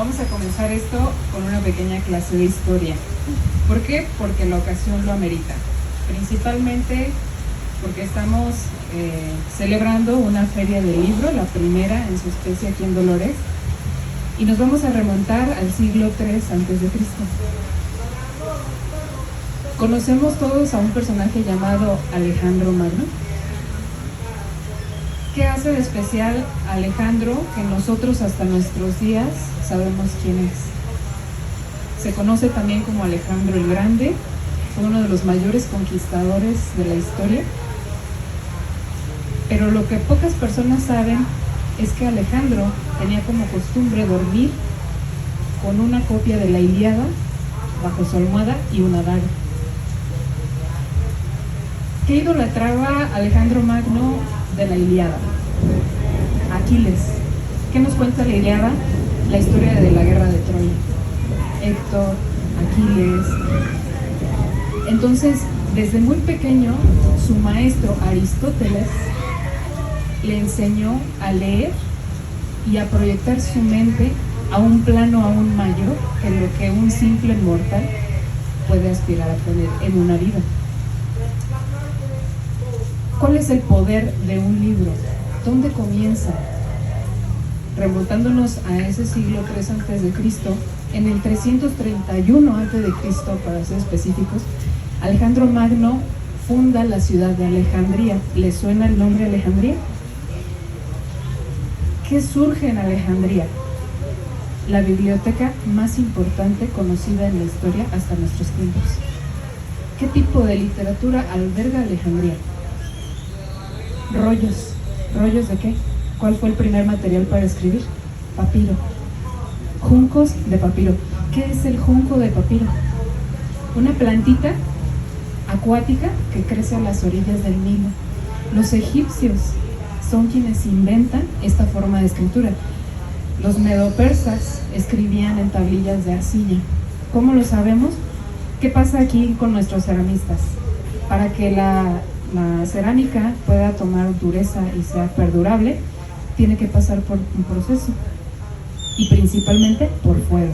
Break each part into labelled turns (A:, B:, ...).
A: Vamos a comenzar esto con una pequeña clase de historia. ¿Por qué? Porque la ocasión lo amerita. Principalmente porque estamos celebrando una feria del libro, la primera en su especie aquí en Dolores, y nos vamos a remontar al siglo III a.C. Conocemos todos a un personaje llamado Alejandro Magno. ¿Qué hace de especial Alejandro que nosotros hasta nuestros días sabemos quién es? Se conoce también como Alejandro el Grande, fue uno de los mayores conquistadores de la historia. Pero lo que pocas personas saben es que Alejandro tenía como costumbre dormir con una copia de la Ilíada bajo su almohada y una daga. ¿Qué idolatraba Alejandro Magno de la Ilíada? Aquiles. ¿Qué nos cuenta la Ilíada? La historia de la guerra de Troya. Héctor, Aquiles. Entonces, desde muy pequeño, su maestro Aristóteles le enseñó a leer y a proyectar su mente a un plano aún mayor que lo que un simple mortal puede aspirar a tener en una vida. ¿Cuál es el poder de un libro? ¿Dónde comienza? Remontándonos a ese siglo III a.C., en el 331 a.C., para ser específicos, Alejandro Magno funda la ciudad de Alejandría. ¿Les suena el nombre Alejandría? ¿Qué surge en Alejandría? La biblioteca más importante conocida en la historia hasta nuestros tiempos. ¿Qué tipo de literatura alberga Alejandría? Rollos. ¿Rollos de qué? ¿Cuál fue el primer material para escribir? Papiro. Juncos de papiro. ¿Qué es el junco de papiro? Una plantita acuática que crece a las orillas del Nilo. Los egipcios son quienes inventan esta forma de escritura. Los medopersas escribían en tablillas de arcilla. ¿Cómo lo sabemos? ¿Qué pasa aquí con nuestros ceramistas? Para que la cerámica pueda tomar dureza y sea perdurable, tiene que pasar por un proceso, y principalmente por fuego.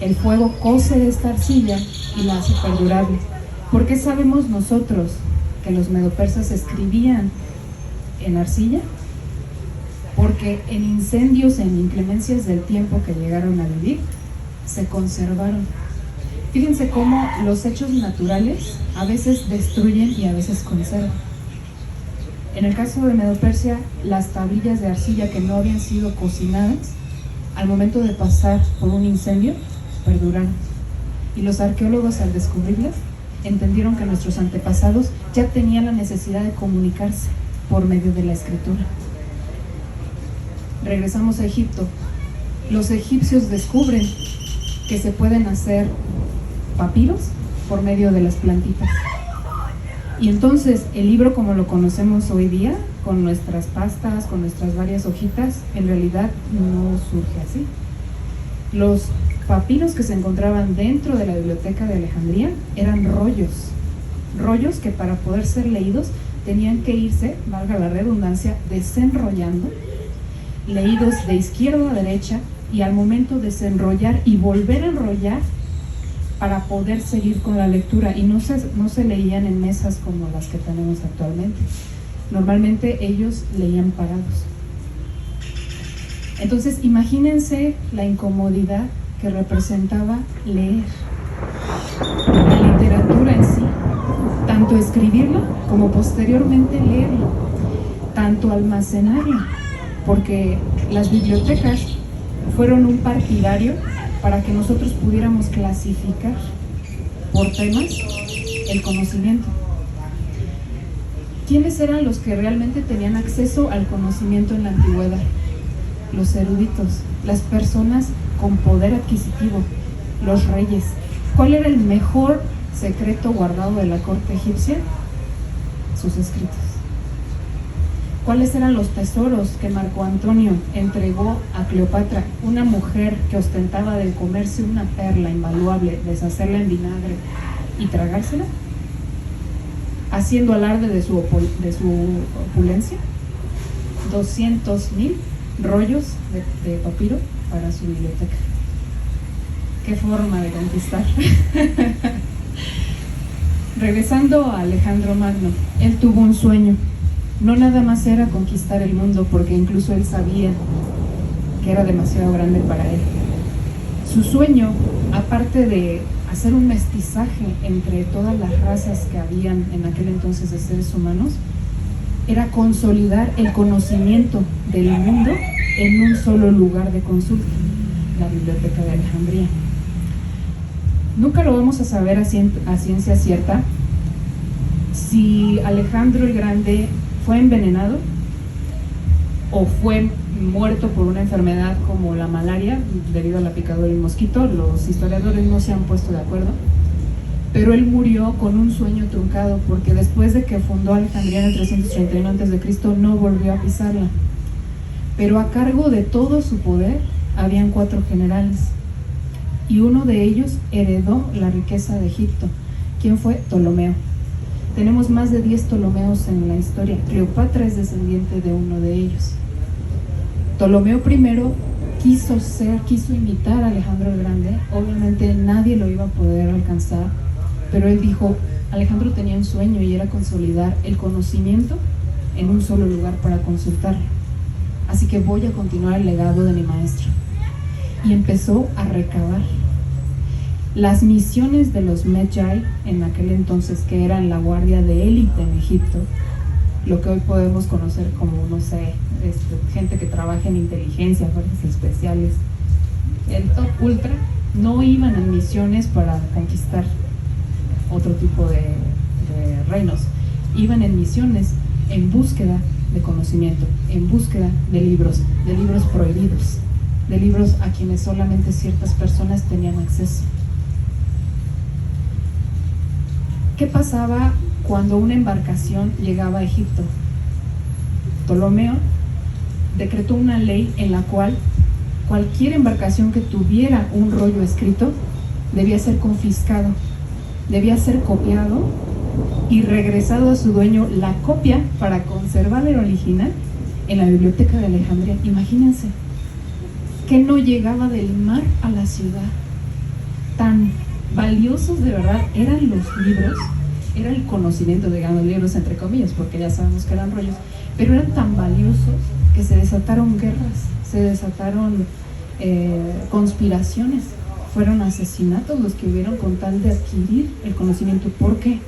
A: El fuego cose esta arcilla y la hace perdurable. ¿Por qué sabemos nosotros que los medopersas escribían en arcilla? Porque en incendios, en inclemencias del tiempo que llegaron a vivir, se conservaron. Fíjense cómo los hechos naturales a veces destruyen y a veces conservan. En el caso de Medopersia, las tablillas de arcilla que no habían sido cocinadas, al momento de pasar por un incendio, perduraron. Y los arqueólogos, al descubrirlas, entendieron que nuestros antepasados ya tenían la necesidad de comunicarse por medio de la escritura. Regresamos a Egipto. Los egipcios descubren que se pueden hacer papiros por medio de las plantitas. Y entonces el libro como lo conocemos hoy día, con nuestras pastas, con nuestras varias hojitas, en realidad no surge así. Los papiros que se encontraban dentro de la biblioteca de Alejandría eran rollos que para poder ser leídos tenían que irse, valga la redundancia, desenrollando, leídos de izquierda a derecha, y al momento de desenrollar y volver a enrollar para poder seguir con la lectura, y no se leían en mesas como las que tenemos actualmente. Normalmente ellos leían parados. Entonces imagínense la incomodidad que representaba leer. La literatura en sí, tanto escribirlo como posteriormente leerlo, tanto almacenarlo, porque las bibliotecas fueron un partidario para que nosotros pudiéramos clasificar por temas el conocimiento. ¿Quiénes eran los que realmente tenían acceso al conocimiento en la antigüedad? Los eruditos, las personas con poder adquisitivo, los reyes. ¿Cuál era el mejor secreto guardado de la corte egipcia? Sus escritos. ¿Cuáles eran los tesoros que Marco Antonio entregó a Cleopatra, una mujer que ostentaba de comerse una perla invaluable, deshacerla en vinagre y tragársela, haciendo alarde de su opulencia? 200,000 rollos de papiro para su biblioteca. Qué forma de conquistar. Regresando a Alejandro Magno, él tuvo un sueño. No nada más era conquistar el mundo, porque incluso él sabía que era demasiado grande para él. Su sueño, aparte de hacer un mestizaje entre todas las razas que habían en aquel entonces de seres humanos, era consolidar el conocimiento del mundo en un solo lugar de consulta, la Biblioteca de Alejandría. Nunca lo vamos a saber a ciencia cierta si Alejandro el Grande fue envenenado o fue muerto por una enfermedad como la malaria debido a la picadura del mosquito. Los historiadores no se han puesto de acuerdo, pero él murió con un sueño truncado, porque después de que fundó Alejandría en el 331 a.C. no volvió a pisarla, pero a cargo de todo su poder habían 4 generales, y uno de ellos heredó la riqueza de Egipto. ¿Quién fue? Ptolomeo. Tenemos más de 10 Ptolomeos en la historia. Cleopatra es descendiente de uno de ellos. Ptolomeo I quiso imitar a Alejandro el Grande. Obviamente nadie lo iba a poder alcanzar, pero él dijo, Alejandro tenía un sueño y era consolidar el conocimiento en un solo lugar para consultarlo. Así que voy a continuar el legado de mi maestro. Y empezó a recabar. Las misiones de los Magi en aquel entonces, que eran la guardia de élite en Egipto, lo que hoy podemos conocer como, no sé, gente que trabaja en inteligencia, fuerzas especiales, el top ultra, no iban en misiones para conquistar otro tipo de reinos, iban en misiones en búsqueda de conocimiento, en búsqueda de libros prohibidos, de libros a quienes solamente ciertas personas tenían acceso. ¿Qué pasaba cuando una embarcación llegaba a Egipto? Ptolomeo decretó una ley en la cual cualquier embarcación que tuviera un rollo escrito debía ser confiscado, debía ser copiado y regresado a su dueño la copia para conservar el original en la Biblioteca de Alejandría. Imagínense que no llegaba del mar a la ciudad. Tan valiosos de verdad eran los libros, era el conocimiento, digamos, libros entre comillas, porque ya sabemos que eran rollos, pero eran tan valiosos que se desataron guerras, se desataron conspiraciones, fueron asesinatos los que hubieron con tal de adquirir el conocimiento. ¿Por qué?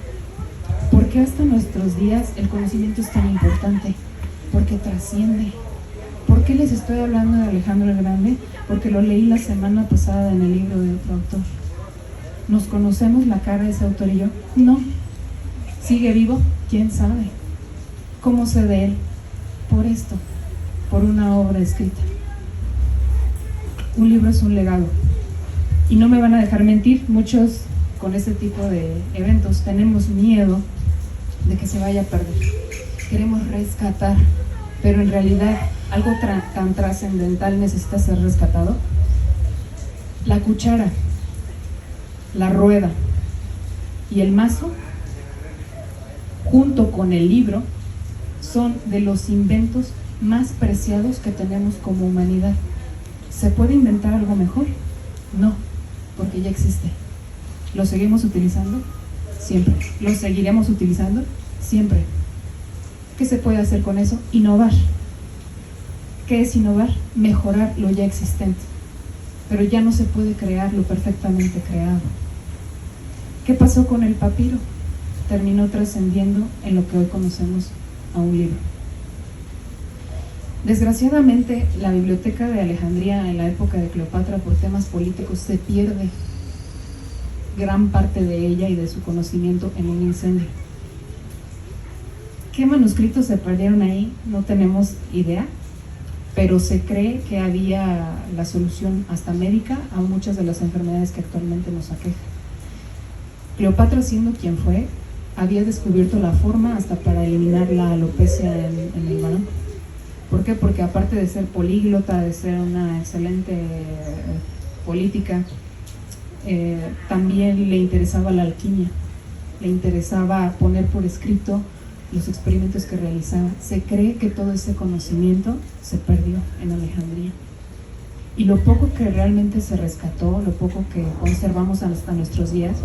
A: Porque hasta nuestros días el conocimiento es tan importante, porque trasciende. ¿Por qué les estoy hablando de Alejandro el Grande? Porque lo leí la semana pasada en el libro de otro autor. ¿Nos conocemos la cara de ese autor y yo? No. ¿Sigue vivo? ¿Quién sabe? ¿Cómo sé de él? Por esto, por una obra escrita. Un libro es un legado. Y no me van a dejar mentir, muchos con este tipo de eventos tenemos miedo de que se vaya a perder. Queremos rescatar, pero en realidad algo tan trascendental necesita ser rescatado. La cuchara, la rueda y el mazo, junto con el libro, son de los inventos más preciados que tenemos como humanidad. ¿Se puede inventar algo mejor? No, porque ya existe. ¿Lo seguimos utilizando? Siempre. ¿Lo seguiremos utilizando? Siempre. ¿Qué se puede hacer con eso? Innovar. ¿Qué es innovar? Mejorar lo ya existente. Pero ya no se puede crear lo perfectamente creado. ¿Qué pasó con el papiro? Terminó trascendiendo en lo que hoy conocemos a un libro. Desgraciadamente, la Biblioteca de Alejandría en la época de Cleopatra, por temas políticos, se pierde gran parte de ella y de su conocimiento en un incendio. ¿Qué manuscritos se perdieron ahí? No tenemos idea, pero se cree que había la solución hasta médica a muchas de las enfermedades que actualmente nos aquejan. Cleopatra, siendo quien fue, había descubierto la forma hasta para eliminar la alopecia en el varón. ¿Por qué? Porque aparte de ser políglota, de ser una excelente política, también le interesaba la alquimia, le interesaba poner por escrito los experimentos que realizaba. Se cree que todo ese conocimiento se perdió en Alejandría. Y lo poco que realmente se rescató, lo poco que conservamos hasta nuestros días,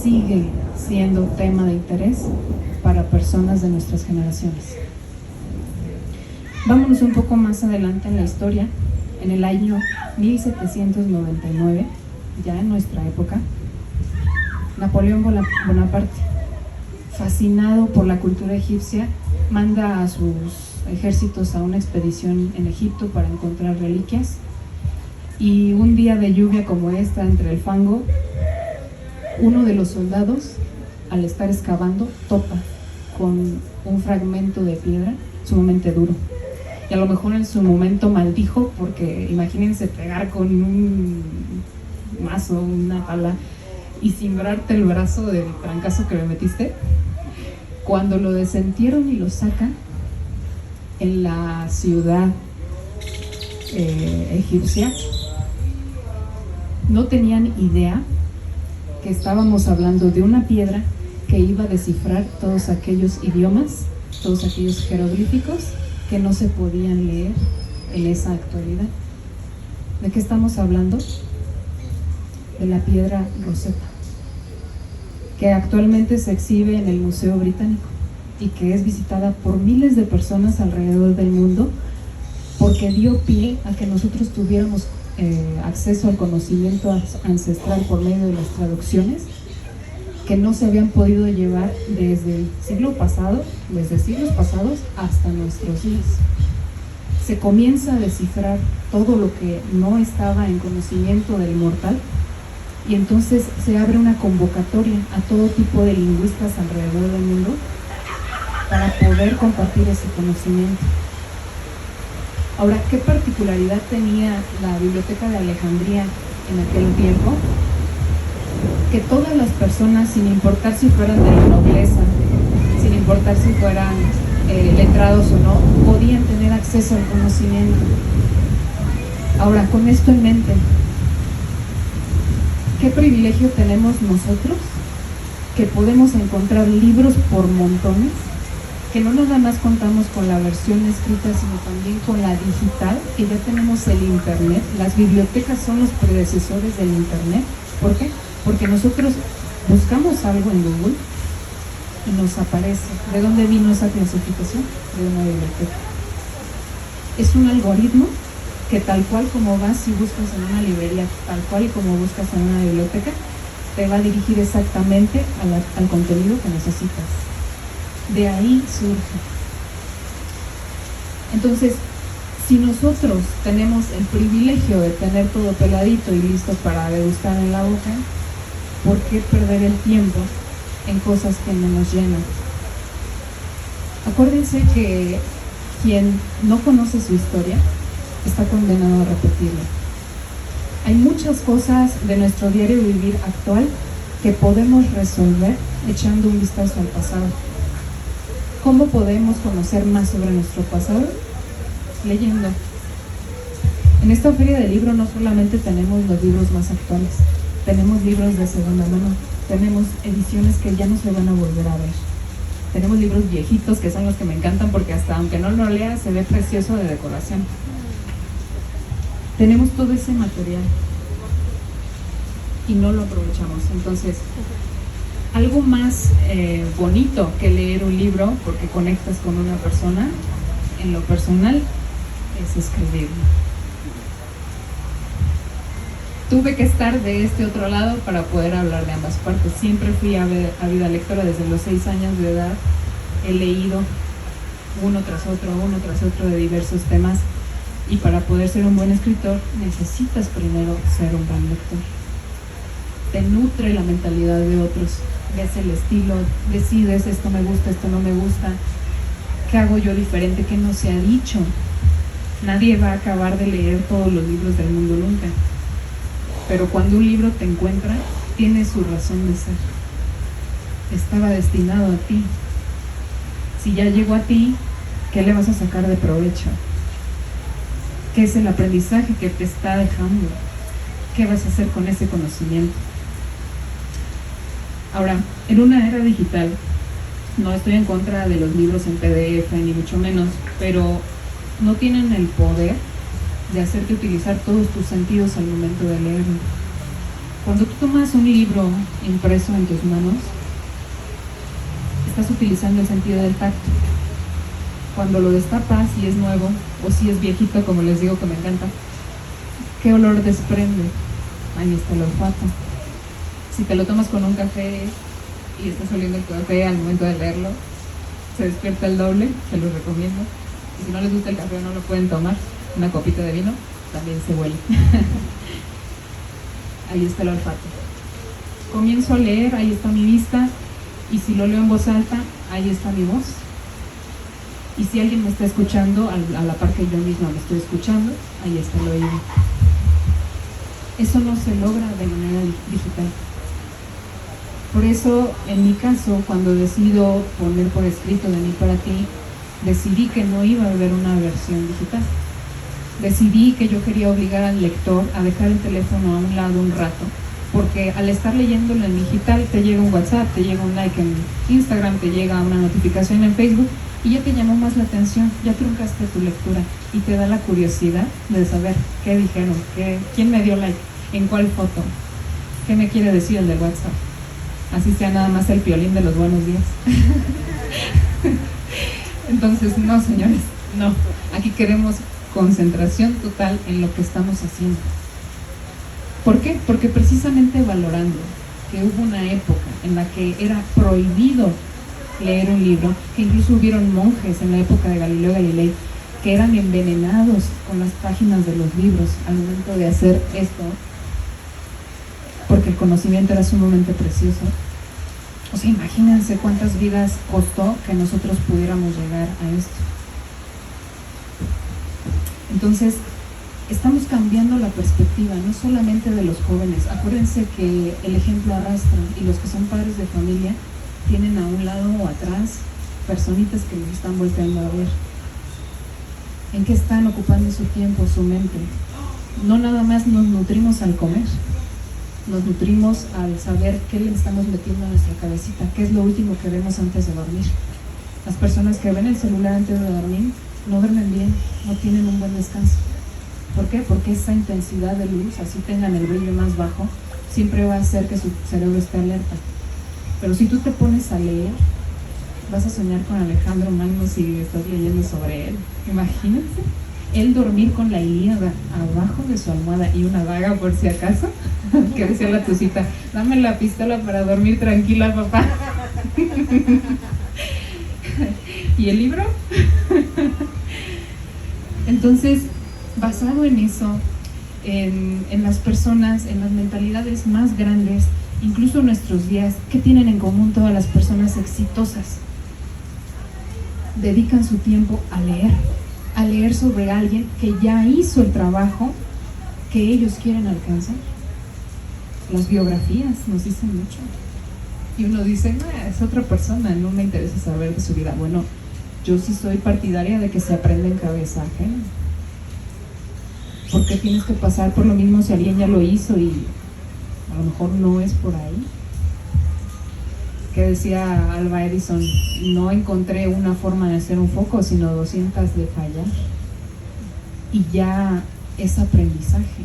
A: sigue siendo tema de interés para personas de nuestras generaciones. Vámonos un poco más adelante en la historia. En el año 1799, ya en nuestra época, Napoleón Bonaparte, fascinado por la cultura egipcia, manda a sus ejércitos a una expedición en Egipto para encontrar reliquias, y un día de lluvia como esta, entre el fango, uno de los soldados, al estar excavando, topa con un fragmento de piedra sumamente duro, y a lo mejor en su momento maldijo, porque imagínense pegar con un mazo, una pala, y cimbrarte el brazo del trancazo que le metiste. Cuando lo desentierran y lo sacan, en la ciudad egipcia, no tenían idea que estábamos hablando de una piedra que iba a descifrar todos aquellos idiomas, todos aquellos jeroglíficos que no se podían leer en esa actualidad. ¿De qué estamos hablando? De la piedra Rosetta, que actualmente se exhibe en el Museo Británico y que es visitada por miles de personas alrededor del mundo, porque dio pie a que nosotros tuviéramos acceso al conocimiento ancestral por medio de las traducciones que no se habían podido llevar desde el siglo pasado, desde siglos pasados hasta nuestros días. Se comienza a descifrar todo lo que no estaba en conocimiento del mortal, y entonces se abre una convocatoria a todo tipo de lingüistas alrededor del mundo para poder compartir ese conocimiento. Ahora, ¿qué particularidad tenía la Biblioteca de Alejandría en aquel tiempo? Que todas las personas, sin importar si fueran de la nobleza, sin importar si fueran letrados o no, podían tener acceso al conocimiento. Ahora, con esto en mente, ¿qué privilegio tenemos nosotros? Que podemos encontrar libros por montones, que no nada más contamos con la versión escrita, sino también con la digital, que ya tenemos el internet. Las bibliotecas son los predecesores del internet. ¿Por qué? Porque nosotros buscamos algo en Google y nos aparece. ¿De dónde vino esa clasificación? De una biblioteca. Es un algoritmo que, tal cual como vas y buscas en una librería, tal cual y como buscas en una biblioteca, te va a dirigir exactamente al contenido que necesitas. De ahí surge. Entonces, si nosotros tenemos el privilegio de tener todo peladito y listo para degustar en la boca, ¿por qué perder el tiempo en cosas que no nos llenan? Acuérdense que quien no conoce su historia está condenado a repetirla. Hay muchas cosas de nuestro diario vivir actual que podemos resolver echando un vistazo al pasado. ¿Cómo podemos conocer más sobre nuestro pasado? Leyendo. En esta feria de libro no solamente tenemos los libros más actuales, tenemos libros de segunda mano, tenemos ediciones que ya no se van a volver a ver, tenemos libros viejitos que son los que me encantan porque hasta aunque no lo lea se ve precioso de decoración. Tenemos todo ese material y no lo aprovechamos. Entonces, algo más bonito que leer un libro, porque conectas con una persona, en lo personal, es escribirlo. Tuve que estar de este otro lado para poder hablar de ambas partes. Siempre fui ávida lectora desde los 6 años de edad. He leído uno tras otro de diversos temas, y para poder ser un buen escritor necesitas primero ser un gran lector. Te nutre la mentalidad de otros, ves el estilo, decides esto me gusta, esto no me gusta, qué hago yo diferente, qué no se ha dicho. Nadie va a acabar de leer todos los libros del mundo nunca, pero cuando un libro te encuentra, tiene su razón de ser. Estaba destinado a ti. Si ya llegó a ti, ¿qué le vas a sacar de provecho? ¿Qué es el aprendizaje que te está dejando? ¿Qué vas a hacer con ese conocimiento? Ahora, en una era digital, No estoy en contra de los libros en PDF, ni mucho menos, pero no tienen el poder de hacerte utilizar todos tus sentidos al momento de leerlo. Cuando tú tomas un libro impreso en tus manos, estás utilizando el sentido del tacto. Cuando lo destapas, si es nuevo o si es viejito, como les digo que me encanta, ¿qué olor desprende? Ahí está el olfato. Si te lo tomas con un café y estás oliendo el café al momento de leerlo, se despierta el doble, se los recomiendo. Y si no les gusta el café o no lo pueden tomar, una copita de vino, también se huele. Ahí está el olfato. Comienzo a leer, ahí está mi vista, y si lo leo en voz alta, ahí está mi voz. Y si alguien me está escuchando, a la par que yo misma me estoy escuchando, ahí está el oído. Eso no se logra de manera digital. Por eso, en mi caso, cuando decido poner por escrito de mí para ti, decidí que no iba a haber una versión digital. Decidí que yo quería obligar al lector a dejar el teléfono a un lado un rato, porque al estar leyéndolo en digital te llega un WhatsApp, te llega un like en Instagram, te llega una notificación en Facebook y ya te llamó más la atención, ya truncaste tu lectura y te da la curiosidad de saber qué dijeron, quién me dio like, en cuál foto, qué me quiere decir el del WhatsApp. Así sea nada más el piolín de los buenos días. Entonces, no, señores, no. Aquí queremos concentración total en lo que estamos haciendo. ¿Por qué? Porque precisamente valorando que hubo una época en la que era prohibido leer un libro, que incluso hubieron monjes en la época de Galileo Galilei que eran envenenados con las páginas de los libros al momento de hacer esto, porque el conocimiento era sumamente precioso. O sea, imagínense cuántas vidas costó que nosotros pudiéramos llegar a esto. Entonces, estamos cambiando la perspectiva, no solamente de los jóvenes. Acuérdense que el ejemplo arrastra, y los que son padres de familia tienen a un lado o atrás personitas que les están volteando a ver. ¿En qué están ocupando su tiempo, su mente? No nada más nos nutrimos al comer, nos nutrimos al saber qué le estamos metiendo a nuestra cabecita, qué es lo último que vemos antes de dormir. Las personas que ven el celular antes de dormir no duermen bien, no tienen un buen descanso. ¿Por qué? Porque esa intensidad de luz, así tengan el brillo más bajo, siempre va a hacer que su cerebro esté alerta. Pero si tú te pones a leer, vas a soñar con Alejandro Magno si estás leyendo sobre él. Imagínense, él dormir con la Ilíada abajo de su almohada y una daga por si acaso. Que decía la tucita, dame la pistola para dormir tranquila, papá. ¿Y el libro? Entonces, basado en eso, en las personas, en las mentalidades más grandes, incluso en nuestros días, ¿qué tienen en común todas las personas exitosas? Dedican su tiempo a leer sobre alguien que ya hizo el trabajo que ellos quieren alcanzar. Las biografías nos dicen mucho. Y uno dice, es otra persona, no me interesa saber de su vida. Bueno, yo sí soy partidaria de que se aprenda en cabeza ajena. ¿Por qué tienes que pasar por lo mismo si alguien ya lo hizo y a lo mejor no es por ahí? Que decía Alva Edison, no encontré una forma de hacer un foco, sino 200 de fallar. Y ya es aprendizaje.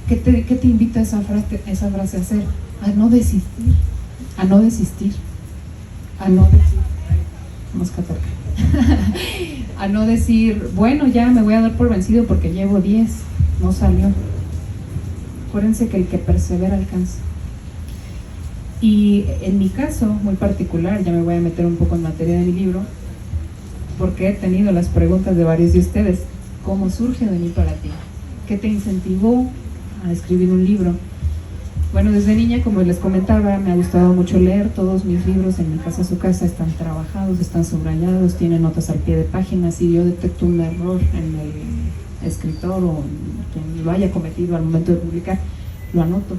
A: ¿Qué te invita esa frase a hacer? A no desistir, a no desistir, a no decir, a no decir, bueno, ya me voy a dar por vencido porque llevo 10, no salió. Acuérdense que el que persevera alcanza. Y en mi caso muy particular, ya me voy a meter un poco en materia de mi libro, porque he tenido las preguntas de varios de ustedes. ¿Cómo surge de mí para ti? ¿Qué te incentivó a escribir un libro? Bueno, desde niña, como les comentaba, me ha gustado mucho leer. Todos mis libros en mi casa, su casa, están trabajados, están subrayados, tienen notas al pie de página. Si yo detecto un error en el escritor o en quien lo haya cometido al momento de publicar, lo anoto.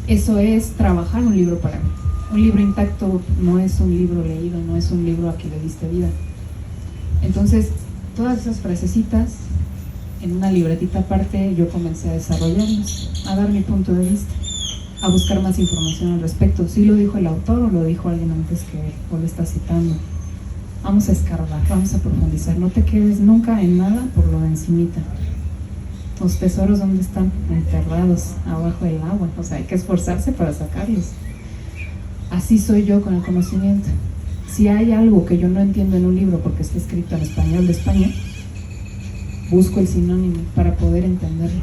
A: Eso es trabajar un libro para mí. Un libro intacto no es un libro leído, no es un libro a que le diste vida. Entonces, todas esas frasecitas, en una libretita aparte, yo comencé a desarrollarlas, a dar mi punto de vista. a buscar más información al respecto. ¿Sí lo dijo el autor o lo dijo alguien antes que él, o lo está citando? Vamos a escarbar, vamos a profundizar. No te quedes nunca en nada por lo de encimita. Los tesoros, ¿dónde están? Enterrados abajo del agua. O sea, hay que esforzarse para sacarlos. Así soy yo con el conocimiento. Si hay algo que yo no entiendo en un libro porque está escrito en español de España, busco el sinónimo para poder entenderlo.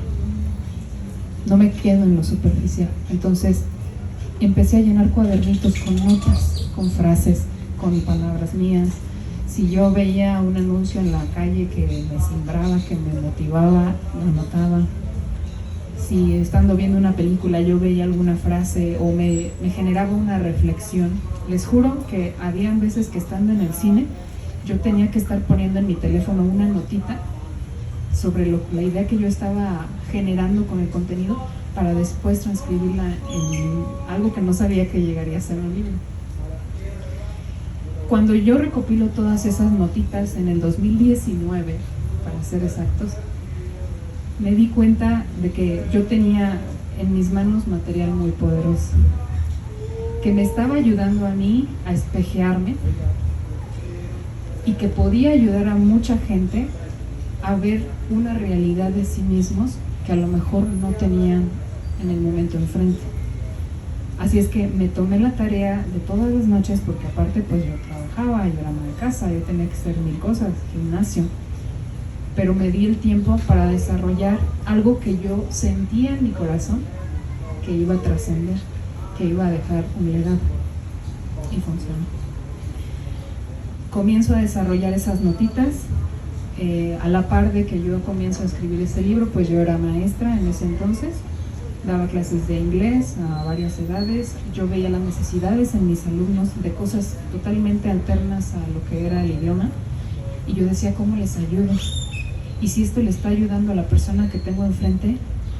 A: No me quedo en lo superficial. Entonces empecé a llenar cuadernitos con notas, con frases, con palabras mías. Si yo veía un anuncio en la calle que me sembraba, que me motivaba, lo anotaba. Si estando viendo una película yo veía alguna frase o me generaba una reflexión, les juro que habían veces que estando en el cine yo tenía que estar poniendo en mi teléfono una notita sobre la idea que yo estaba generando con el contenido para después transcribirla en algo que no sabía que llegaría a ser un libro. Cuando yo recopilo todas esas notitas en el 2019, para ser exactos, me di cuenta de que yo tenía en mis manos material muy poderoso, que me estaba ayudando a mí a espejearme y que podía ayudar a mucha gente a ver una realidad de sí mismos que a lo mejor no tenían en el momento enfrente. Así es que me tomé la tarea de todas las noches, porque aparte pues yo trabajaba, yo era ama de casa, yo tenía que hacer mil cosas, gimnasio, pero me di el tiempo para desarrollar algo que yo sentía en mi corazón que iba a trascender, que iba a dejar un legado, y funcionó. Comienzo a desarrollar esas notitas. A la par de que yo comienzo a escribir ese libro, pues yo era maestra en ese entonces, daba clases de inglés a varias edades. Yo veía las necesidades en mis alumnos de cosas totalmente alternas a lo que era el idioma, y yo decía, ¿cómo les ayudo? Y si esto le está ayudando a la persona que tengo enfrente,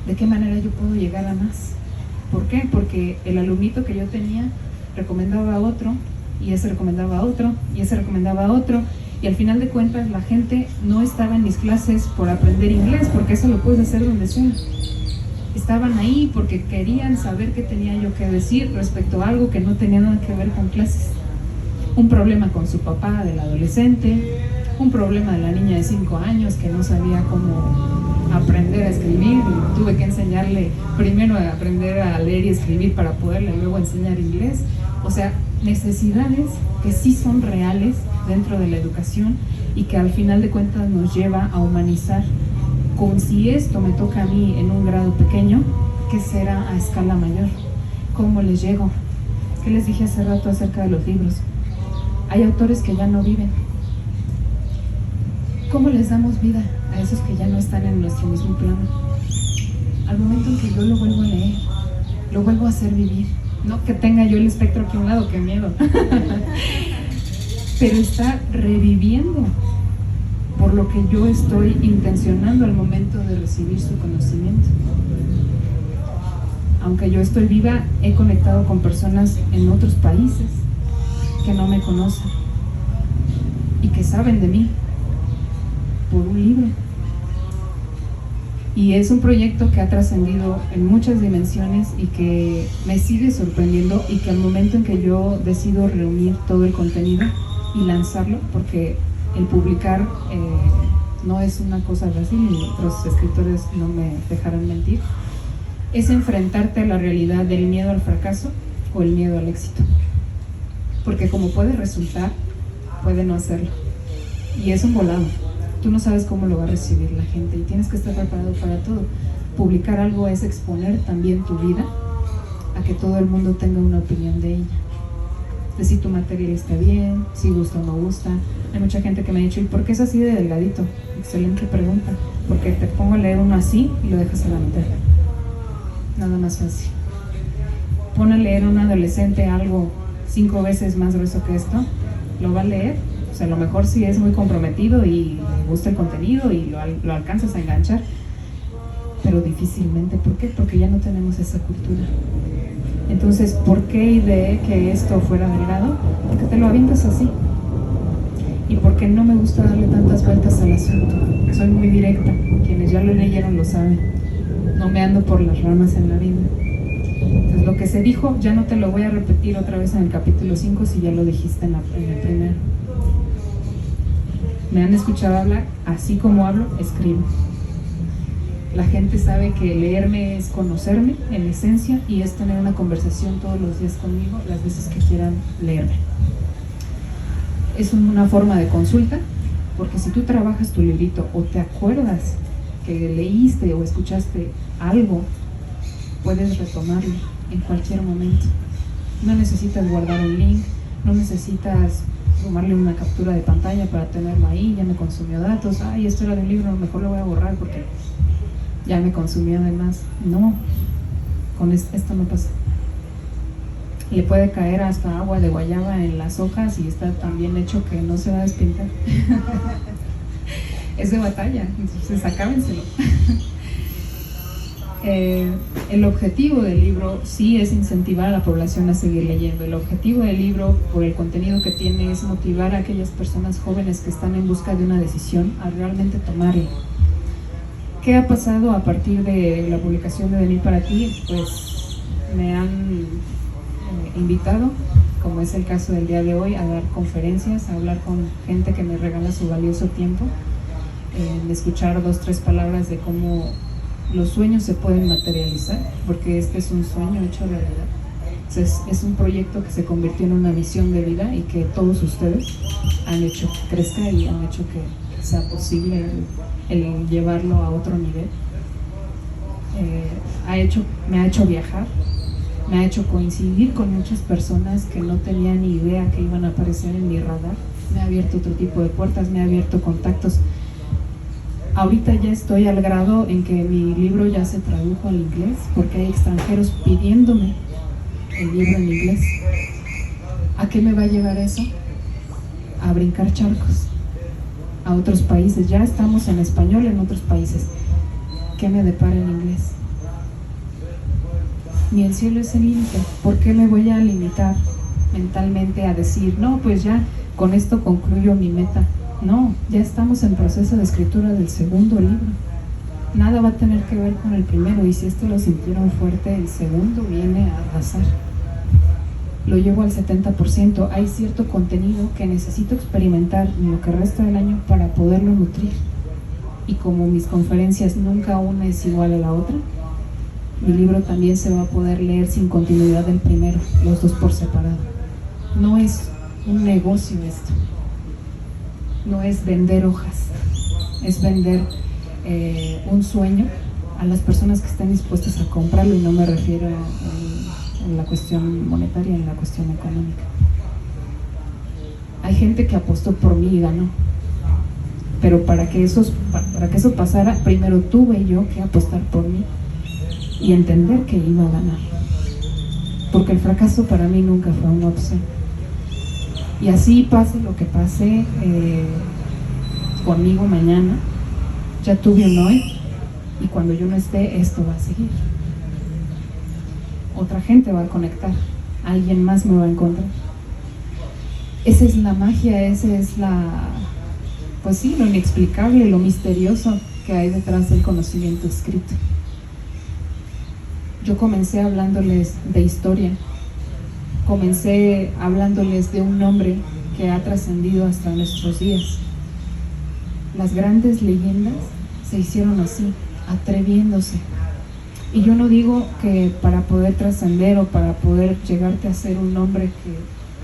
A: ¿de qué manera yo puedo llegar a más? ¿Por qué? Porque el alumnito que yo tenía recomendaba a otro, y ese recomendaba a otro, y ese recomendaba a otro, y al final de cuentas la gente no estaba en mis clases por aprender inglés, porque eso lo puedes hacer donde sea. Estaban ahí porque querían saber qué tenía yo que decir respecto a algo que no tenía nada que ver con clases. Un problema con su papá del adolescente, un problema de la niña de 5 años que no sabía cómo aprender a escribir, y tuve que enseñarle primero a aprender a leer y escribir para poderle luego enseñar inglés. O sea, necesidades que sí son reales dentro de la educación y que al final de cuentas nos lleva a humanizar. Como si esto me toca a mí en un grado pequeño, ¿qué será a escala mayor? ¿Cómo les llego? ¿Qué les dije hace rato acerca de los libros? Hay autores que ya no viven. ¿Cómo les damos vida a esos que ya no están en nuestro mismo plano? Al momento en que yo lo vuelvo a leer, lo vuelvo a hacer vivir. No que tenga yo el espectro aquí a un lado, qué miedo. Pero está reviviendo por lo que yo estoy intencionando al momento de recibir su conocimiento. Aunque yo estoy viva, he conectado con personas en otros países que no me conocen y que saben de mí por un libro. Y es un proyecto que ha trascendido en muchas dimensiones y que me sigue sorprendiendo, y que al momento en que yo decido reunir todo el contenido y lanzarlo, porque el publicar no es una cosa fácil, y otros escritores no me dejarán mentir, es enfrentarte a la realidad del miedo al fracaso o el miedo al éxito, porque como puede resultar, puede no hacerlo, y es un volado. Tú no sabes cómo lo va a recibir la gente y tienes que estar preparado para todo. Publicar algo es exponer también tu vida a que todo el mundo tenga una opinión de ella, de si tu material está bien, si gusta o no gusta. Hay mucha gente que me ha dicho, ¿y por qué es así de delgadito? Excelente pregunta. Porque te pongo a leer uno así y lo dejas a la mitad. Nada más fácil. Pon a leer a un adolescente algo 5 veces más grueso que esto, lo va a leer. O sea, a lo mejor sí es muy comprometido y le gusta el contenido y lo alcanzas a enganchar, pero difícilmente. ¿Por qué? Porque ya no tenemos esa cultura. Entonces, ¿por qué ideé que esto fuera delgado? Porque te lo avientas así. Y porque no me gusta darle tantas vueltas al asunto. Soy muy directa. Quienes ya lo leyeron lo saben. No me ando por las ramas en la vida. Entonces, lo que se dijo ya no te lo voy a repetir otra vez en el capítulo 5 si ya lo dijiste en el primero. Me han escuchado hablar, así como hablo, escribo. La gente sabe que leerme es conocerme en esencia y es tener una conversación todos los días conmigo las veces que quieran leerme. Es una forma de consulta, porque si tú trabajas tu librito o te acuerdas que leíste o escuchaste algo, puedes retomarlo en cualquier momento. No necesitas guardar un link, no necesitas tomarle una captura de pantalla para tenerlo ahí, ya me consumió datos, ay, esto era de un libro, mejor lo voy a borrar porque ya me consumió además. No, con esto no pasa. Le puede caer hasta agua de guayaba en las hojas y está tan bien hecho que no se va a despintar. Es de batalla, entonces acábenselo. El objetivo del libro sí es incentivar a la población a seguir leyendo. El objetivo del libro, por el contenido que tiene, es motivar a aquellas personas jóvenes que están en busca de una decisión a realmente tomarla. ¿Qué ha pasado a partir de la publicación de Venir para ti? Pues me han invitado, como es el caso del día de hoy, a dar conferencias, a hablar con gente que me regala su valioso tiempo, de escuchar 2 o 3 palabras de cómo los sueños se pueden materializar, porque este es un sueño hecho realidad. Es un proyecto que se convirtió en una visión de vida y que todos ustedes han hecho que crezca y han hecho que sea posible el llevarlo a otro nivel. Me ha hecho viajar, me ha hecho coincidir con muchas personas que no tenían ni idea que iban a aparecer en mi radar. Me ha abierto otro tipo de puertas, me ha abierto contactos. Ahorita ya estoy al grado en que mi libro ya se tradujo al inglés, porque hay extranjeros pidiéndome el libro en inglés. ¿A qué me va a llevar eso? A brincar charcos a otros países. Ya estamos en español en otros países. ¿Qué me depara en inglés? Ni el cielo es el límite. ¿Por qué me voy a limitar mentalmente a decir, no, pues ya con esto concluyo mi meta? No, ya estamos en proceso de escritura del segundo libro. Nada va a tener que ver con el primero, y si este lo sintieron fuerte, el segundo viene a arrasar. Lo llevo al 70%. Hay cierto contenido que necesito experimentar en lo que resta del año para poderlo nutrir. Y como mis conferencias nunca una es igual a la otra, mi libro también se va a poder leer sin continuidad del primero, los 2 por separado. No es un negocio esto. No es vender hojas, es vender un sueño a las personas que estén dispuestas a comprarlo, y no me refiero en la cuestión monetaria, en la cuestión económica. Hay gente que apostó por mí y ganó, pero para que eso pasara, primero tuve yo que apostar por mí y entender que iba a ganar, porque el fracaso para mí nunca fue una opción. Y así pase lo que pase conmigo mañana, ya tuve un hoy, y cuando yo no esté, esto va a seguir. Otra gente va a conectar, alguien más me va a encontrar. Esa es la magia, esa es pues sí, lo inexplicable, lo misterioso que hay detrás del conocimiento escrito. Yo comencé hablándoles de historia. Comencé hablándoles de un nombre que ha trascendido hasta nuestros días. Las grandes leyendas se hicieron así, atreviéndose. Y yo no digo que para poder trascender o para poder llegarte a ser un nombre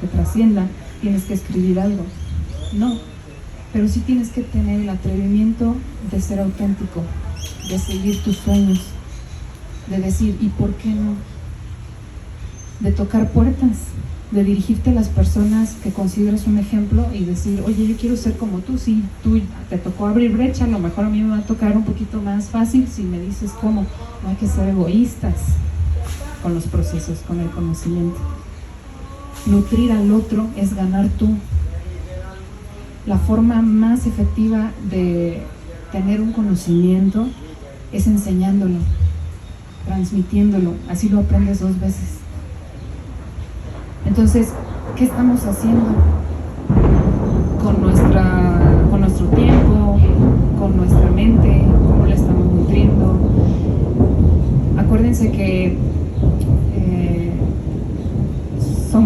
A: que trascienda, tienes que escribir algo. No, pero sí tienes que tener el atrevimiento de ser auténtico, de seguir tus sueños, de decir, ¿y por qué no? De tocar puertas, de dirigirte a las personas que consideras un ejemplo y decir, oye, yo quiero ser como tú. Sí, tú te tocó abrir brecha, a lo mejor a mí me va a tocar un poquito más fácil si me dices cómo. No hay que ser egoístas con los procesos, con el conocimiento. Nutrir al otro es ganar tú. La forma más efectiva de tener un conocimiento es enseñándolo, transmitiéndolo, así lo aprendes 2 veces. Entonces, ¿qué estamos haciendo con nuestro tiempo, con nuestra mente? ¿Cómo la estamos nutriendo? Acuérdense que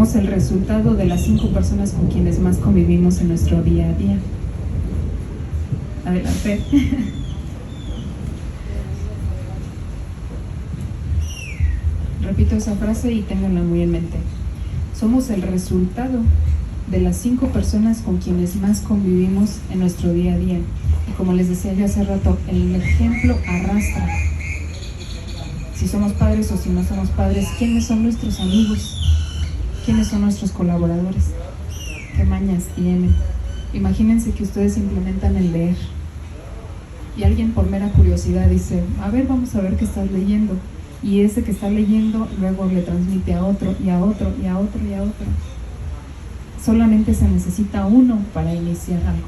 A: Somos el resultado de las 5 personas con quienes más convivimos en nuestro día a día. Adelante. Repito esa frase y ténganla muy en mente. Somos el resultado de las 5 personas con quienes más convivimos en nuestro día a día. Y como les decía yo hace rato, el ejemplo arrastra. Si somos padres o si no somos padres, ¿quiénes son nuestros amigos? ¿Quiénes son nuestros colaboradores? ¿Qué mañas tienen? Imagínense que ustedes implementan el leer y alguien por mera curiosidad dice, a ver, vamos a ver qué estás leyendo. Y ese que está leyendo luego le transmite a otro y a otro y a otro y a otro. Solamente se necesita uno para iniciar algo.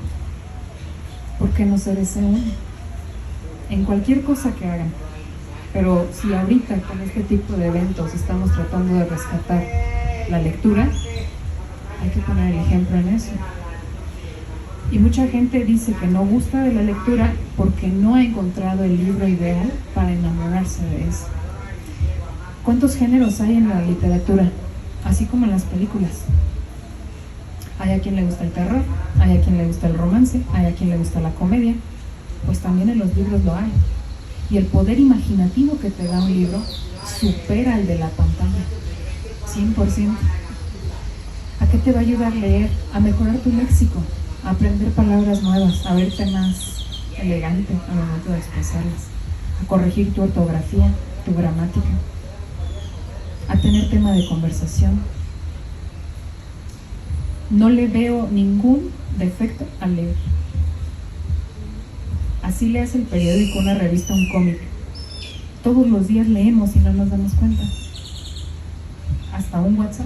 A: ¿Por qué no ser ese uno? En cualquier cosa que hagan. Pero si ahorita con este tipo de eventos estamos tratando de rescatar la lectura, hay que poner el ejemplo en eso. Y mucha gente dice que no gusta de la lectura porque no ha encontrado el libro ideal para enamorarse de eso. ¿Cuántos géneros hay en la literatura? Así como en las películas. Hay a quien le gusta el terror, hay a quien le gusta el romance, hay a quien le gusta la comedia. Pues también en los libros lo hay. Y el poder imaginativo que te da un libro supera el de la pantalla. 100%. ¿A qué te va a ayudar leer? A mejorar tu léxico, a aprender palabras nuevas, a verte más elegante al momento de expresarlas, a corregir tu ortografía, tu gramática, a tener tema de conversación. No le veo ningún defecto al leer. Así leas el periódico, una revista, un cómic. Todos los días leemos y no nos damos cuenta. Hasta un WhatsApp,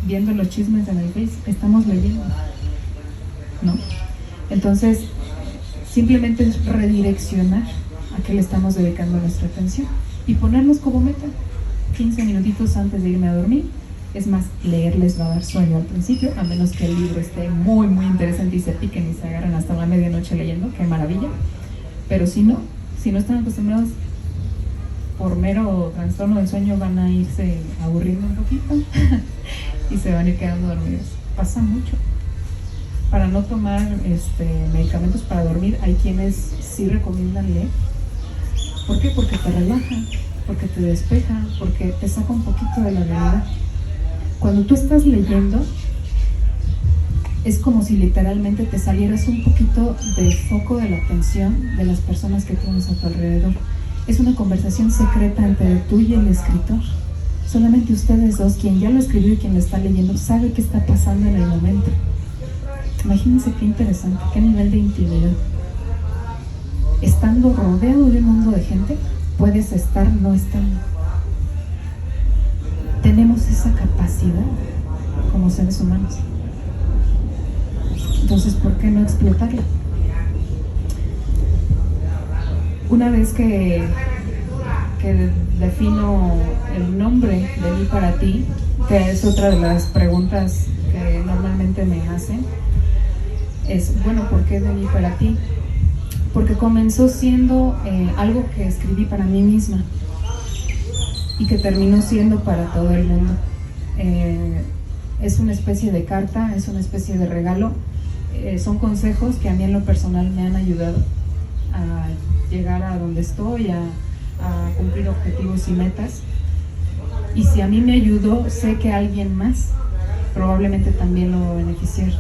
A: viendo los chismes en el Face, estamos leyendo, ¿no? Entonces, simplemente es redireccionar a qué le estamos dedicando nuestra atención y ponernos como meta 15 minutitos antes de irme a dormir. Es más, leer les va a dar sueño al principio, a menos que el libro esté muy, muy interesante y se piquen y se agarran hasta la medianoche leyendo, qué maravilla. Pero si no están acostumbrados, por mero trastorno del sueño van a irse aburriendo un poquito y se van a ir quedando dormidos. Pasa mucho. Para no tomar medicamentos para dormir, hay quienes sí recomiendan leer. ¿Por qué? Porque te relaja, porque te despeja, porque te saca un poquito de la realidad. Cuando tú estás leyendo, es como si literalmente te salieras un poquito del foco de la atención de las personas que tienes a tu alrededor. Es una conversación secreta entre tú y el escritor. Solamente ustedes dos, quien ya lo escribió y quien lo está leyendo, sabe qué está pasando en el momento. Imagínense qué interesante, qué nivel de intimidad. Estando rodeado de un mundo de gente, puedes estar no estando. Tenemos esa capacidad como seres humanos. Entonces, ¿por qué no explotarla? Una vez que defino el nombre de mí para ti, que es otra de las preguntas que normalmente me hacen, es, bueno, ¿por qué de mí para ti? Porque comenzó siendo algo que escribí para mí misma y que terminó siendo para todo el mundo. Es una especie de carta, es una especie de regalo, son consejos que a mí en lo personal me han ayudado a llegar a donde estoy, a cumplir objetivos y metas. Y si a mí me ayudó, sé que a alguien más probablemente también lo va a beneficiar.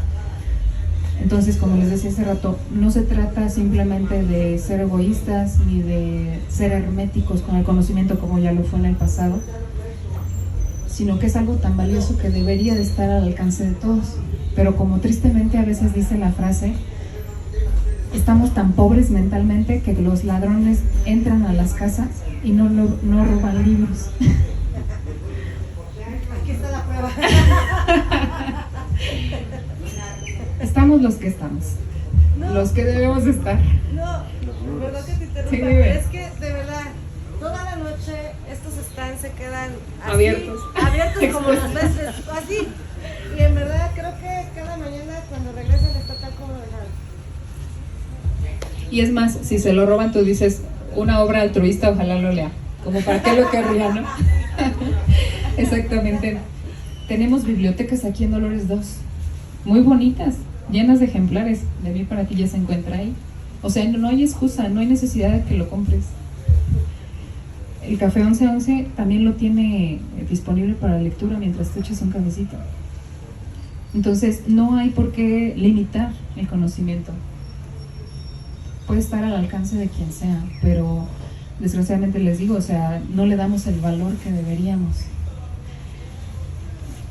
A: Entonces, como les decía hace rato, no se trata simplemente de ser egoístas ni de ser herméticos con el conocimiento como ya lo fue en el pasado, sino que es algo tan valioso que debería de estar al alcance de todos. Pero como tristemente a veces dice la frase, estamos tan pobres mentalmente que los ladrones entran a las casas y no roban libros.
B: Aquí está la prueba.
A: Estamos los que estamos,
B: No,
A: los que debemos estar.
B: no, verdad que te interrumpa,
A: Sí,
B: pero es que de verdad, toda la noche estos stands se quedan así, abiertos como los meses, así. Y en verdad creo que cada mañana cuando regresan está tal como dejaron.
A: Y es más, si se lo roban, tú dices, una obra altruista, ojalá lo lea. Como para qué lo querría, ¿no? Exactamente. Tenemos bibliotecas aquí en Dolores 2, muy bonitas, llenas de ejemplares. De mí para ti ya se encuentra ahí. O sea, no hay excusa, no hay necesidad de que lo compres. El Café 1111 también lo tiene disponible para lectura mientras te echas un cafecito. Entonces, no hay por qué limitar el conocimiento. Puede estar al alcance de quien sea, pero desgraciadamente les digo, o sea, no le damos el valor que deberíamos.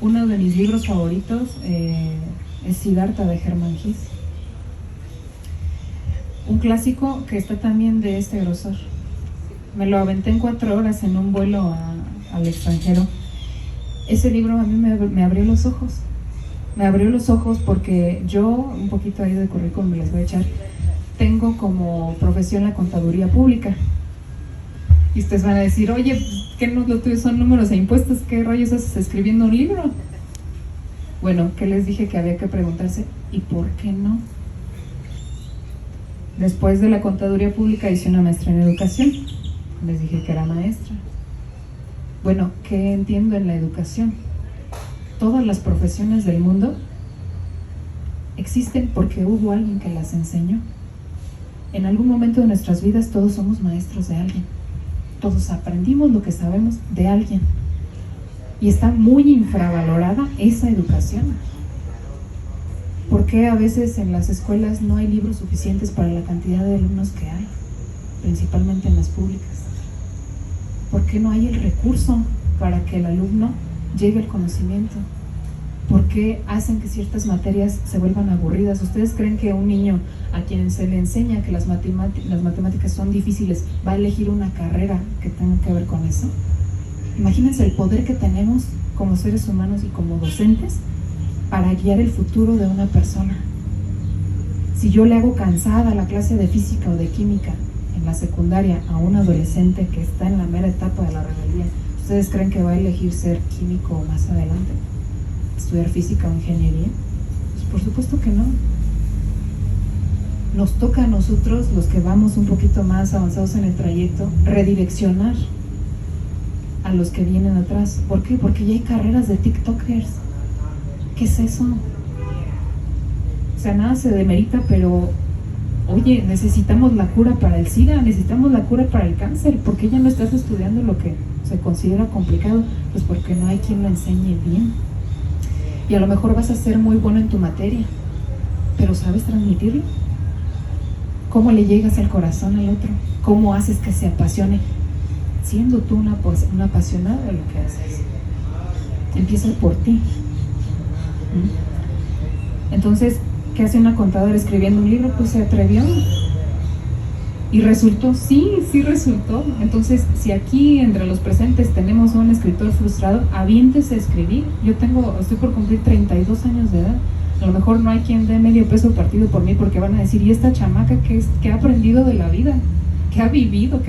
A: Uno de mis libros favoritos es Siddhartha de Hermann Hesse. Un clásico que está también de este grosor. Me lo aventé en 4 horas en un vuelo al extranjero. Ese libro a mí me abrió los ojos. Me abrió los ojos porque yo, un poquito ahí de currículum me les voy a echar, tengo como profesión la contaduría pública. Y ustedes van a decir, oye, ¿qué no lo tuyo son números e impuestos? ¿Qué rayos haces escribiendo un libro? Bueno, ¿qué les dije que había que preguntarse? ¿Y por qué no? Después de la contaduría pública hice una maestra en educación. Les dije que era maestra. Bueno, ¿qué entiendo en la educación? Todas las profesiones del mundo existen porque hubo alguien que las enseñó. En algún momento de nuestras vidas todos somos maestros de alguien. Todos aprendimos lo que sabemos de alguien. Y está muy infravalorada esa educación. ¿Por qué a veces en las escuelas no hay libros suficientes para la cantidad de alumnos que hay? Principalmente en las públicas. ¿Por qué no hay el recurso para que el alumno llegue al conocimiento? ¿Por qué hacen que ciertas materias se vuelvan aburridas? ¿Ustedes creen que un niño a quien se le enseña que las matemáticas son difíciles va a elegir una carrera que tenga que ver con eso? Imagínense el poder que tenemos como seres humanos y como docentes para guiar el futuro de una persona. Si yo le hago cansada la clase de física o de química en la secundaria a un adolescente que está en la mera etapa de la rebeldía, ¿ustedes creen que va a elegir ser químico más adelante? ¿Estudiar física o ingeniería? Pues por supuesto que no. Nos toca a nosotros, los que vamos un poquito más avanzados en el trayecto, redireccionar a los que vienen atrás. ¿Por qué? Porque ya hay carreras de TikTokers. ¿Qué es eso? O sea, nada se demerita, pero oye, necesitamos la cura para el SIDA, necesitamos la cura para el cáncer. ¿Por qué ya no estás estudiando lo que se considera complicado? Pues porque no hay quien lo enseñe bien. Y a lo mejor vas a ser muy bueno en tu materia, pero ¿sabes transmitirlo? ¿Cómo le llegas al corazón al otro? ¿Cómo haces que se apasione? Siendo tú una apasionada de lo que haces. Empieza por ti. Entonces, ¿qué hace una contadora escribiendo un libro? Pues se atrevió y resultó, sí resultó. Entonces, si aquí entre los presentes tenemos un escritor frustrado, aviéntese a escribir. Estoy por cumplir 32 años de edad. A lo mejor no hay quien dé medio peso partido por mí, porque van a decir, ¿y esta chamaca qué ha aprendido de la vida? ¿Qué ha vivido?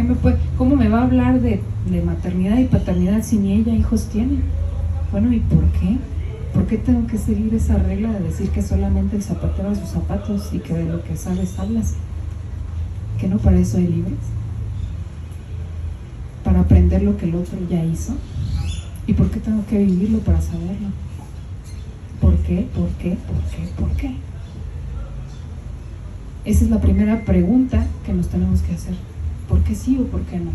A: ¿Cómo me va a hablar de maternidad y paternidad si ni ella hijos tiene? Bueno, ¿y por qué? ¿Por qué tengo que seguir esa regla de decir que solamente el zapatero a sus zapatos y que de lo que sabes hablas? ¿Que no para eso hay libros? ¿Para aprender lo que el otro ya hizo? ¿Y por qué tengo que vivirlo para saberlo? ¿Por qué? ¿Por qué? ¿Por qué? ¿Por qué? Esa es la primera pregunta que nos tenemos que hacer. ¿Por qué sí o por qué no?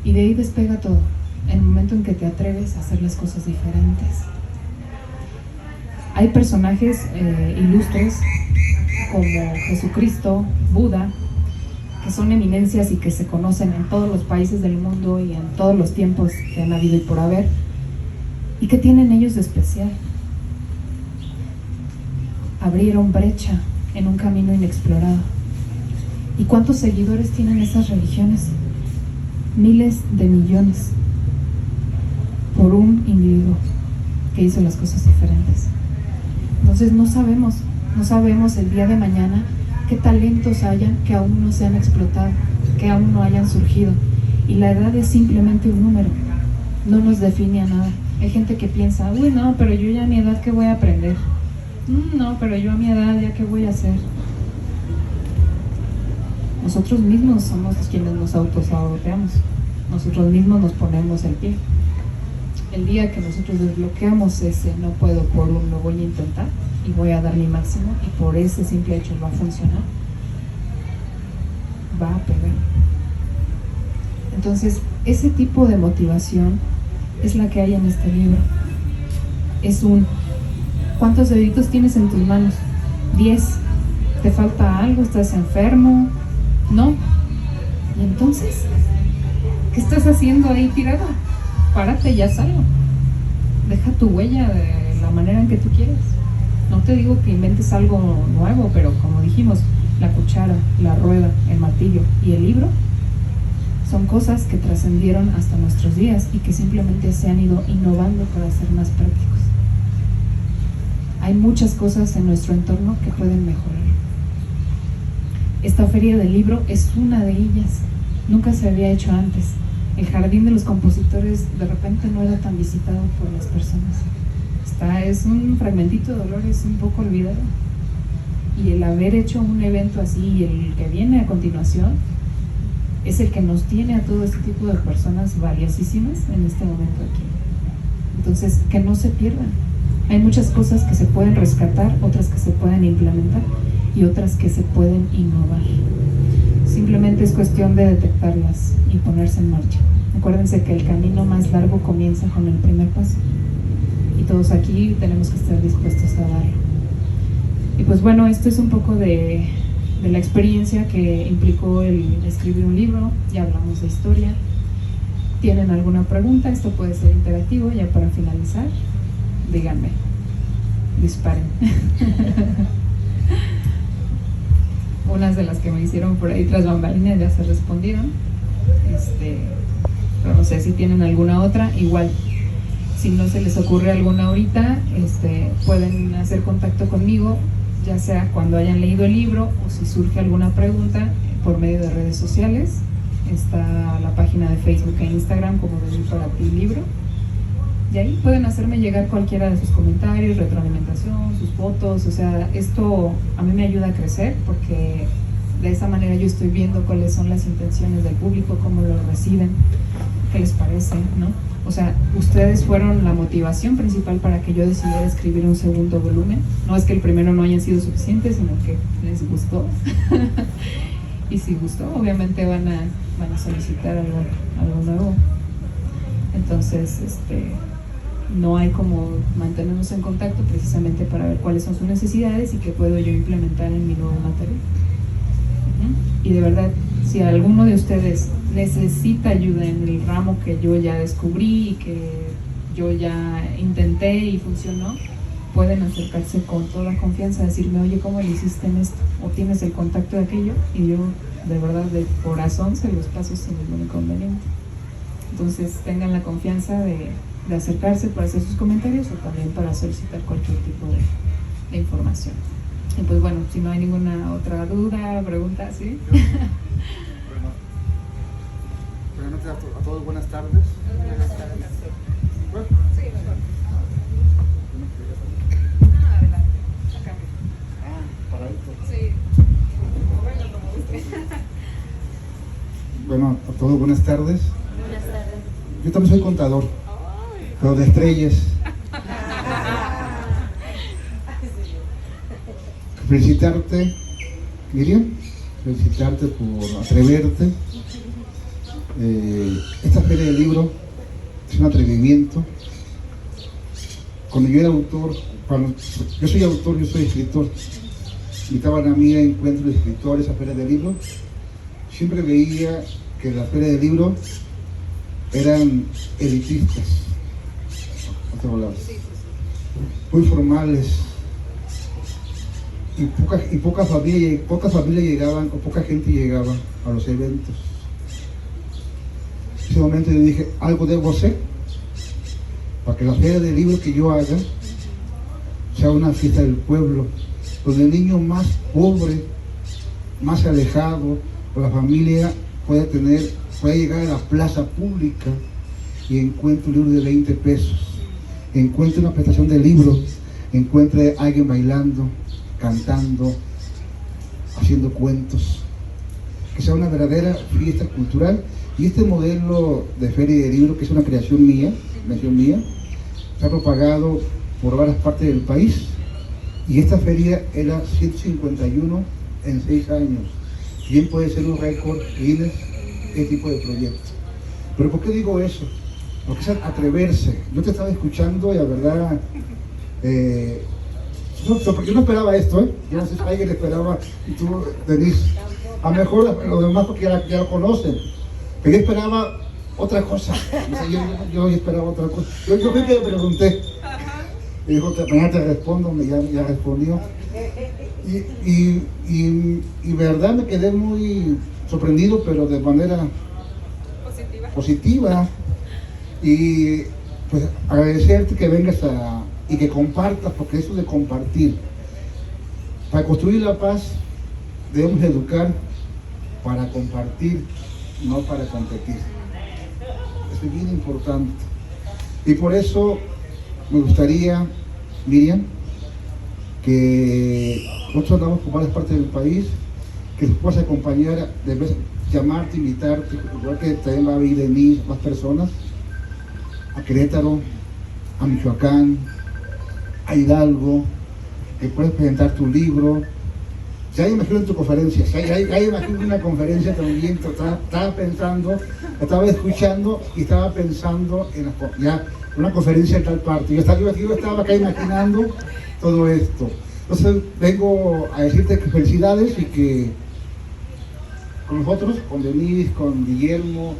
A: Y de ahí despega todo. En el momento en que te atreves a hacer las cosas diferentes. Hay personajes ilustres como Jesucristo, Buda, que son eminencias y que se conocen en todos los países del mundo y en todos los tiempos que han habido y por haber. ¿Y qué tienen ellos de especial? Abrieron brecha en un camino inexplorado. ¿Y cuántos seguidores tienen esas religiones? Miles de millones por un individuo que hizo las cosas diferentes. Entonces no sabemos el día de mañana qué talentos hayan que aún no se han explotado, que aún no hayan surgido. Y la edad es simplemente un número, no nos define a nada. Hay gente que piensa, uy no, pero yo ya a mi edad ¿qué voy a aprender? No, pero yo a mi edad ya ¿qué voy a hacer? Nosotros mismos somos quienes nos autosaboteamos, nosotros mismos nos ponemos el pie. El día que nosotros desbloqueamos ese no puedo por un lo voy a intentar y voy a dar mi máximo y por ese simple hecho va a funcionar, va a pegar. Entonces, ese tipo de motivación es la que hay en este libro. Es ¿cuántos deditos tienes en tus manos? 10. ¿Te falta algo? ¿Estás enfermo? No. ¿Y entonces? ¿Qué estás haciendo ahí tirado? Párate y haz algo. Deja tu huella de la manera en que tú quieres. No te digo que inventes algo nuevo, pero como dijimos, la cuchara, la rueda, el martillo y el libro son cosas que trascendieron hasta nuestros días y que simplemente se han ido innovando para ser más prácticos. Hay muchas cosas en nuestro entorno que pueden mejorar. Esta feria del libro es una de ellas. Nunca se había hecho antes. El jardín de los compositores de repente no era tan visitado por las personas. Es un fragmentito de Dolores un poco olvidado. Y el haber hecho un evento así y el que viene a continuación es el que nos tiene a todo este tipo de personas valiosísimas en este momento aquí. Entonces, que no se pierdan. Hay muchas cosas que se pueden rescatar, otras que se pueden implementar y otras que se pueden innovar. Simplemente es cuestión de detectarlas y ponerse en marcha. Acuérdense que el camino más largo comienza con el primer paso y todos aquí tenemos que estar dispuestos a darlo. Y pues bueno, esto es un poco de la experiencia que implicó el escribir un libro. Ya hablamos de historia. ¿Tienen alguna pregunta? Esto puede ser interactivo. Ya para finalizar, díganme, disparen. Unas de las que me hicieron por ahí tras bambalinas ya se respondieron, pero no sé si tienen alguna otra. Igual, si no se les ocurre alguna ahorita, pueden hacer contacto conmigo, ya sea cuando hayan leído el libro o si surge alguna pregunta por medio de redes sociales. Está la página de Facebook e Instagram como De mí para ti libro, y ahí pueden hacerme llegar cualquiera de sus comentarios, retroalimentación, sus fotos. O sea, esto a mí me ayuda a crecer porque de esa manera yo estoy viendo cuáles son las intenciones del público, cómo lo reciben, qué les parece, ¿no? O sea, ustedes fueron la motivación principal para que yo decidiera escribir un segundo volumen. No es que el primero no haya sido suficiente, sino que les gustó. Y si gustó, obviamente van a solicitar algo nuevo. Entonces, no hay como mantenernos en contacto precisamente para ver cuáles son sus necesidades y qué puedo yo implementar en mi nuevo material. Y de verdad, si alguno de ustedes necesita ayuda en el ramo que yo ya descubrí y que yo ya intenté y funcionó, pueden acercarse con toda confianza a decirme, oye, ¿cómo le hiciste en esto? O tienes el contacto de aquello, y yo de verdad de corazón se los paso sin ningún inconveniente. Entonces tengan la confianza de acercarse para hacer sus comentarios o también para solicitar cualquier tipo de información. Y pues bueno, si no hay ninguna otra duda, pregunta, ¿sí?
C: Bueno, a todos buenas tardes. Buenas tardes. ¿Bueno? Sí, mejor.
A: Adelante, acá.
C: Para esto.
A: Sí. Bueno, como guste.
C: Bueno, a todos buenas tardes.
B: Buenas tardes.
C: Yo también soy contador, pero de estrellas. Felicitarte, Miriam, felicitarte por atreverte. Esta feria del libro es un atrevimiento. Cuando yo era autor, yo soy autor, yo soy escritor, invitaban a mí a encuentros de escritores a feria del libro. Siempre veía que las ferias del libro eran elitistas, muy formales, y pocas familias llegaban, o poca gente llegaba a los eventos. En ese momento yo dije, algo debo hacer para que la feria del libro que yo haga sea una fiesta del pueblo, donde el niño más pobre, más alejado, o la familia puede llegar a la plaza pública y encuentre un libro de 20 pesos, encuentre una prestación de libros, encuentre a alguien bailando, cantando, haciendo cuentos. que sea una verdadera fiesta cultural. Y este modelo de feria de libro, que es una creación mía, se ha propagado por varias partes del país. Y esta feria era 151 en 6 años. Bien puede ser un récord Guinness, este tipo de proyectos. Pero ¿por qué digo eso? Porque es atreverse. Yo te estaba escuchando y la verdad, yo no esperaba esto, ¿eh? Yo no sé si alguien esperaba, y tú, Denise, a lo mejor los demás porque ya lo conocen, pero yo esperaba otra cosa. O sea, yo esperaba otra cosa. Yo creo que le pregunté, y dijo, mañana te respondo, ya respondió. Y verdad me quedé muy sorprendido, pero de manera positiva. Y pues agradecerte que vengas y que compartas, porque eso de compartir, para construir la paz debemos educar para compartir, no para competir. Eso es bien importante. Y por eso me gustaría, Miriam, que nosotros andamos por varias partes del país, que nos puedas acompañar, de vez llamarte, invitarte, igual que también va a ir Denise, más personas, a Querétaro, a Michoacán, a Hidalgo, que puedes presentar tu libro. Ya imagino en tu conferencia, ya imagino una conferencia también, estaba escuchando y estaba pensando en una conferencia en tal parte. Yo estaba acá imaginando todo esto. Entonces vengo a decirte que felicidades y que con nosotros, con Denise, con Guillermo,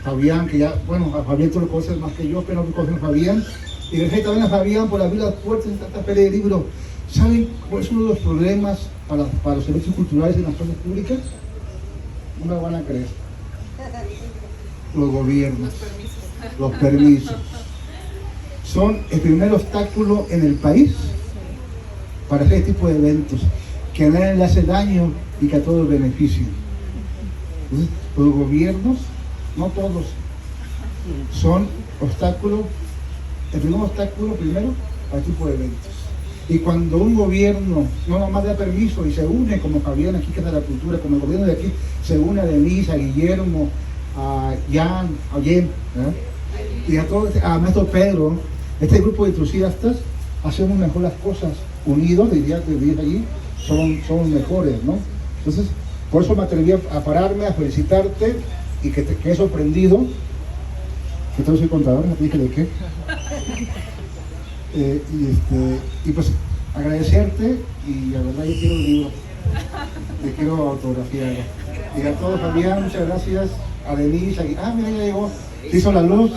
C: Fabián, que ya, bueno, a Fabián tú lo conoces más que yo, pero no conocen a Fabián. Y gracias también a Fabián por abrir las puertas de esta feria de libro. ¿Saben cuál es uno de los problemas para los servicios culturales en las plazas públicas? No me van a creer. Los gobiernos, los permisos. Son el primer obstáculo en el país para hacer este tipo de eventos, que a nadie le hace daño y que a todos benefician. Los gobiernos, no todos, son obstáculos, el primer obstáculo primero para este tipo de eventos. Y cuando un gobierno no nomás da permiso y se une, como Fabián aquí, que es de la cultura, como el gobierno de aquí, se une a Denise, a Guillermo, a Jan, a Jen, y a todos, a Maestro Pedro, este grupo de entusiastas, hacemos mejor las cosas, unidos, diría allí, somos mejores, ¿no? Entonces, por eso me atreví a pararme, a felicitarte y que te quedé sorprendido, que todo soy contador, no te dije de qué. Y pues agradecerte y la verdad yo quiero un libro, le quiero autografiarlo. Y a todos, Fabián, muchas gracias, a Denise, mira, ya llegó, se hizo la luz.